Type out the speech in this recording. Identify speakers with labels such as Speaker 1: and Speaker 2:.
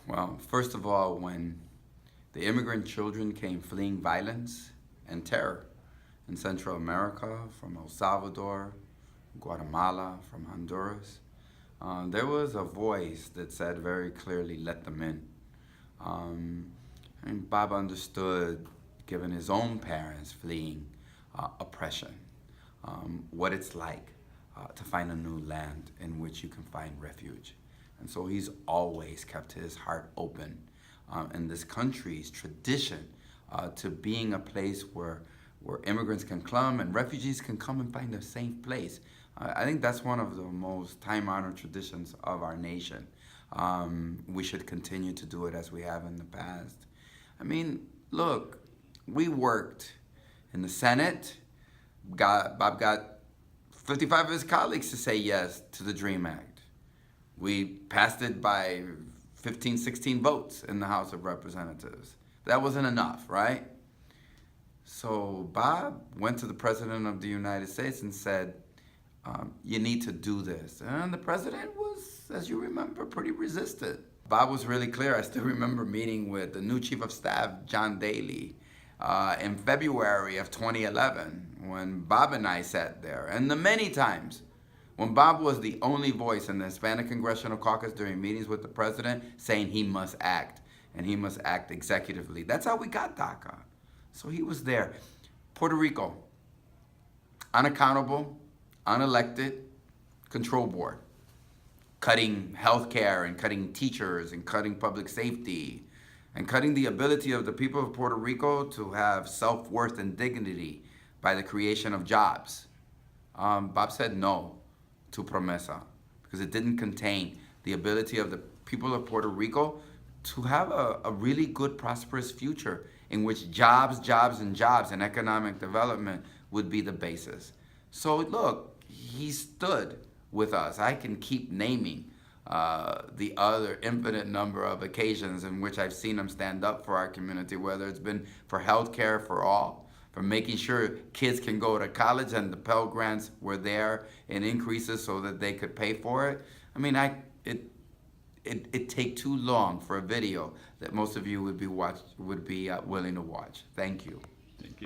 Speaker 1: Well, first of all, when the immigrant children came fleeing violence and terror in Central America, from El Salvador, Guatemala, from Honduras, there was a voice that said very clearly, let them in. Um, Bob understood, given his own parents fleeing oppression, what it's like to find a new land in which you can find refuge. And so he's always kept his heart open in this country's tradition to being a place where immigrants can come and refugees can come and find a safe place. I think that's one of the most time-honored traditions of our nation. We should continue to do it as we have in the past. I mean, look, we worked in the Senate. Bob got 55 of his colleagues to say yes to the DREAM Act. We passed it by 15, 16 votes in the House of Representatives. That wasn't enough, right? So Bob went to the President of the United States and said, you need to do this. And the President was, as you remember, pretty resistant. Bob was really clear. I still remember meeting with the new Chief of Staff, John Daly, in February of 2011, when Bob and I sat there, and the many times when Bob was the only voice in the Hispanic Congressional Caucus during meetings with the President saying he must act, and he must act executively. That's how we got DACA. So he was there. Puerto Rico, unaccountable, unelected, control board, cutting healthcare and cutting teachers and cutting public safety and cutting the ability of the people of Puerto Rico to have self-worth and dignity by the creation of jobs. Bob said no to Promesa because it didn't contain the ability of the people of Puerto Rico to have a really good, prosperous future in which jobs and economic development would be the basis. So look, he stood with us. I can keep naming the other infinite number of occasions in which I've seen him stand up for our community, whether it's been for healthcare for all, for making sure kids can go to college and the Pell Grants were there in increases so that they could pay for it. I mean, it'd take too long for a video that most of you would be willing to watch. Thank you.
Speaker 2: Thank you.